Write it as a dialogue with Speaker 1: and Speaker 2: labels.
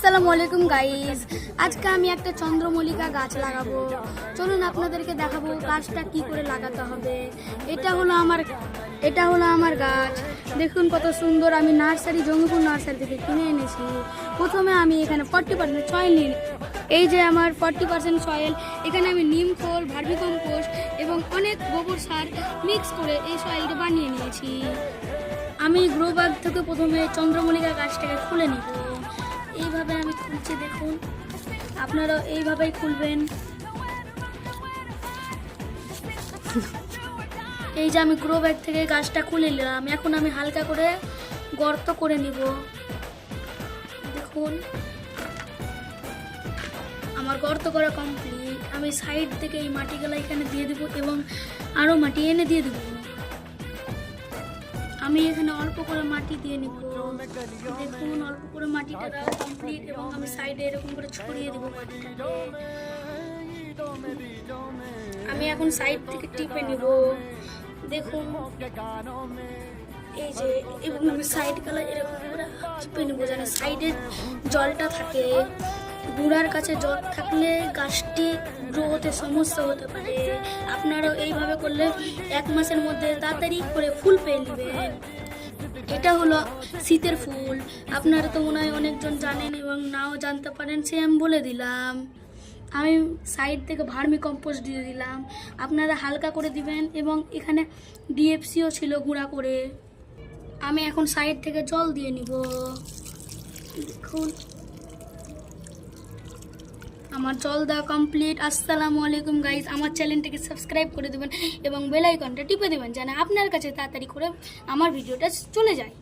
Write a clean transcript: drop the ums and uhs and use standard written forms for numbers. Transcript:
Speaker 1: আসসালামু আলাইকুম গাইস, আজকে আমি একটা চন্দ্রমল্লিকা গাছ লাগাবো। চলুন আপনাদেরকে দেখাবো গাছটা কি করে লাগাতে হবে। এটা হলো আমার গাছ। দেখুন কত সুন্দর। আমি জঙ্গিপুর নার্সারি থেকে কিনে এনেছি। প্রথমে আমি এখানে 40% সয়েল নিই। এই যে আমার 40% সয়েল, এখানে আমি নিম খোল, ভার্মিকম্পোস্ট এবং অনেক গোবর সার মিক্স করে এই সয়েলটা বানিয়ে নিয়েছি। আমি গ্রো ব্যাগ থেকে প্রথমে চন্দ্রমল্লিকা গাছটাকে খুলে নিব। এইভাবে আমি খুলছি, দেখুন আপনারা এইভাবেই খুলবেন। এই যে আমি গ্রো ব্যাগ থেকে গাছটা খুলে নিলাম। এখন আমি হালকা করে গর্ত করে নিব। দেখুন আমার গর্ত করা কমপ্লিট। আমি সাইড থেকে এই মাটিগুলো এখানে দিয়ে দেবো এবং আরও মাটি এনে দিয়ে দেবো। আমি এখানে অল্প করে মাটি দিয়ে নিব। দেখুন অল্প করে মাটিটা কমপ্লিট এবং আমি সাইডে এরকম করে ছড়িয়ে দেবো মাটিটা। আমি এখন সাইড থেকে টিপে নিব। দেখুন এই যে এবং আমি সাইড গুলো এরকম করে টিপে নিব যেন সাইডে জলটা থাকে। গুঁড়ার কাছে জল থাকলে গাছটি গ্রো হতে সমস্যা হতে পারে। আপনারাও এইভাবে করলে 1 মাসের মধ্যে তাড়াতাড়ি করে ফুল পেয়ে নেবেন। এটা হলো শীতের ফুল। আপনারা তো মনে হয় অনেকজন জানেন এবং নাও জানতে পারেন, সে আমি বলে দিলাম। আমি সাইড থেকে ভার্মিকম্পোস্ট দিয়ে দিলাম, আপনারা হালকা করে দিবেন এবং এখানে ডিএফসিও ছিল গুঁড়া করে। আমি এখন সাইড থেকে জল দিয়ে নিব। দেখুন আমার জল দেওয়া কমপ্লিট। আসসালামু আলাইকুম গাইস, আমার চ্যানেলটাকে সাবস্ক্রাইব করে দেবেন এবং বেল আইকনটা টিপে দেবেন যেন আপনার কাছে তাড়াতাড়ি করে আমার ভিডিওটা চলে যায়।